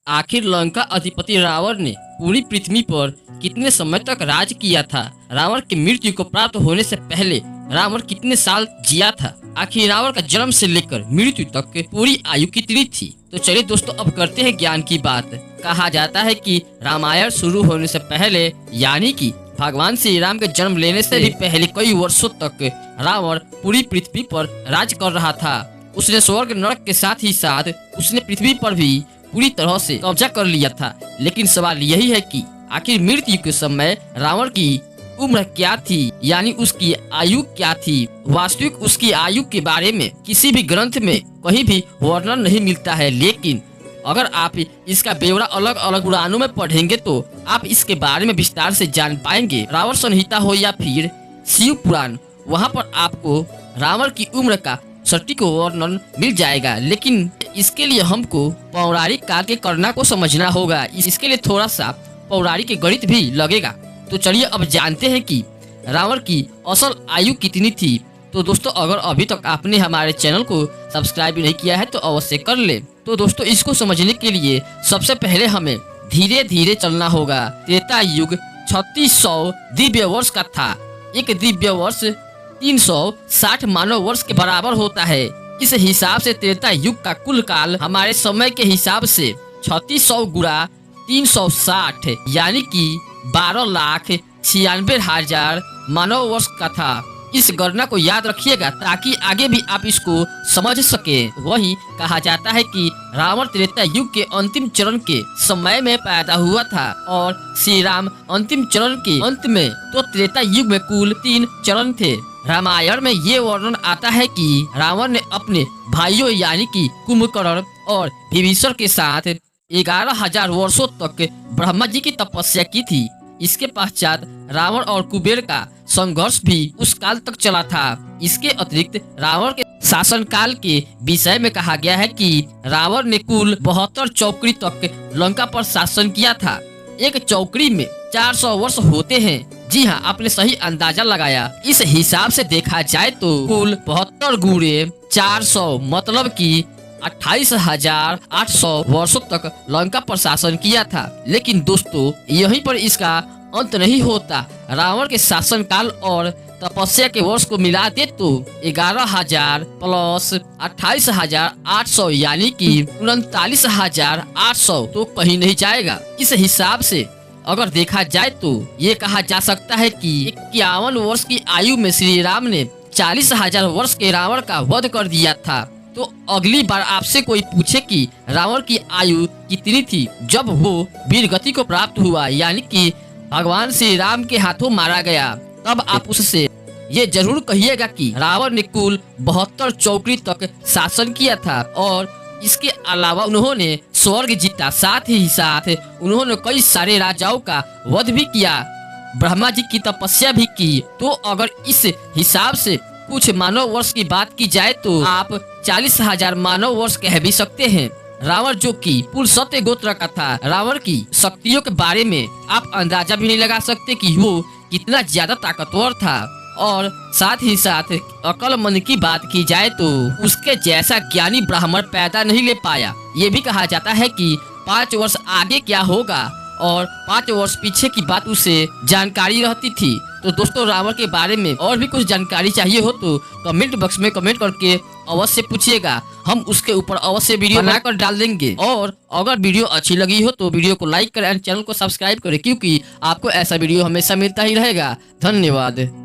आखिर लंका अधिपति रावण ने पूरी पृथ्वी पर कितने समय तक राज किया था? रावण की मृत्यु को प्राप्त होने से पहले रावण कितने साल जिया था? आखिर रावण का जन्म से लेकर मृत्यु तक की पूरी आयु कितनी थी? तो चलिए दोस्तों, अब करते हैं ज्ञान की बात। कहा जाता है कि रामायण शुरू होने से पहले, यानी कि भगवान श्री राम के जन्म लेने से भी पहले कई वर्षों तक रावण पूरी पृथ्वी पर राज कर रहा था। उसने स्वर्ग नरक के साथ ही साथ उसने पृथ्वी पर भी पूरी तरह से कब्जा कर लिया था। लेकिन सवाल यही है कि आखिर मृत्यु के समय रावण की उम्र क्या थी, यानी उसकी आयु क्या थी? वास्तविक उसकी आयु के बारे में किसी भी ग्रंथ में कहीं भी वर्णन नहीं मिलता है। लेकिन अगर आप इसका ब्यौरा अलग अलग पुराणों में पढ़ेंगे तो आप इसके बारे में विस्तार से जान पाएंगे। रावण संहिता हो या फिर शिव पुराण, वहाँ पर आपको रावण की उम्र का सटीक वर्णन मिल जाएगा। लेकिन इसके लिए हमको पौराणिक काल के करना को समझना होगा। इसके लिए थोड़ा सा पौराणिक गणित भी लगेगा। तो चलिए अब जानते हैं कि रावण की असल आयु कितनी थी। तो दोस्तों, अगर अभी तक आपने हमारे चैनल को सब्सक्राइब नहीं किया है तो अवश्य कर ले। तो दोस्तों, इसको समझने के लिए सबसे पहले हमें धीरे धीरे चलना होगा। त्रेता युग 3600 दिव्य वर्ष का था। एक दिव्य वर्ष 360 मानव वर्ष के बराबर होता है। इस हिसाब से त्रेता युग का कुल काल हमारे समय के हिसाब से 3600 गुणा 360 यानी कि 12,96,000 मानव वर्ष का था। इस गणना को याद रखिएगा ताकि आगे भी आप इसको समझ सके। वही कहा जाता है कि रावण त्रेता युग के अंतिम चरण के समय में पैदा हुआ था और श्री राम अंतिम चरण के अंत में। तो त्रेता युग में कुल 3 चरण थे। रामायण में ये वर्णन आता है कि रावण ने अपने भाइयों यानी कि कुंभकर्ण और विभीषण के साथ 11,000 वर्षों तक ब्रह्मा जी की तपस्या की थी। इसके पश्चात रावण और कुबेर का संघर्ष भी उस काल तक चला था। इसके अतिरिक्त रावण के शासन काल के विषय में कहा गया है कि रावण ने कुल 72 चौकड़ी तक लंका पर शासन किया था। एक चौकड़ी में 400 वर्ष होते हैं। जी हाँ, आपने सही अंदाजा लगाया। इस हिसाब से देखा जाए तो कुल 72 गुणे 400 मतलब कि 28,800 वर्षों तक लंका पर शासन किया था। लेकिन दोस्तों, यहीं पर इसका अंत नहीं होता। रावण के शासन काल और तपस्या के वर्ष को मिला दे तो 11,000 प्लस 28,800 यानी कि 39,800 तो कहीं नहीं जाएगा। इस हिसाब से अगर देखा जाए तो ये कहा जा सकता है कि 51 वर्ष की आयु में श्री राम ने 40,000 वर्ष के रावण का वध कर दिया था। तो अगली बार आपसे कोई पूछे कि रावण की आयु कितनी थी जब वो वीरगति को प्राप्त हुआ, यानी कि भगवान श्री राम के हाथों मारा गया, तब आप उससे ये जरूर कहिएगा कि रावण ने कुल 72 चौकड़ी तक शासन किया था और इसके अलावा उन्होंने स्वर्ग जीता। साथ ही साथ उन्होंने कई सारे राजाओं का वध भी किया, ब्रह्मा जी की तपस्या भी की। तो अगर इस हिसाब से कुछ मानव वर्ष की बात की जाए तो आप 40,000 मानव वर्ष कह भी सकते हैं। रावण जो कि पुरुषोत्तम गोत्र का था, रावण की शक्तियों के बारे में आप अंदाजा भी नहीं लगा सकते कि वो कितना ज्यादा ताकतवर था। और साथ ही साथ अक्लमंद की बात की जाए तो उसके जैसा ज्ञानी ब्राह्मण पैदा नहीं ले पाया। ये भी कहा जाता है कि 5 वर्ष आगे क्या होगा और 5 वर्ष पीछे की बात उसे जानकारी रहती थी। तो दोस्तों, रावण के बारे में और भी कुछ जानकारी चाहिए हो तो कमेंट बॉक्स में कमेंट करके अवश्य पूछिएगा। हम उसके ऊपर अवश्य वीडियो बनाकर डाल देंगे। और अगर वीडियो अच्छी लगी हो तो वीडियो को लाइक करें और चैनल को सब्सक्राइब करें, क्योंकि आपको ऐसा वीडियो हमेशा मिलता ही रहेगा। धन्यवाद।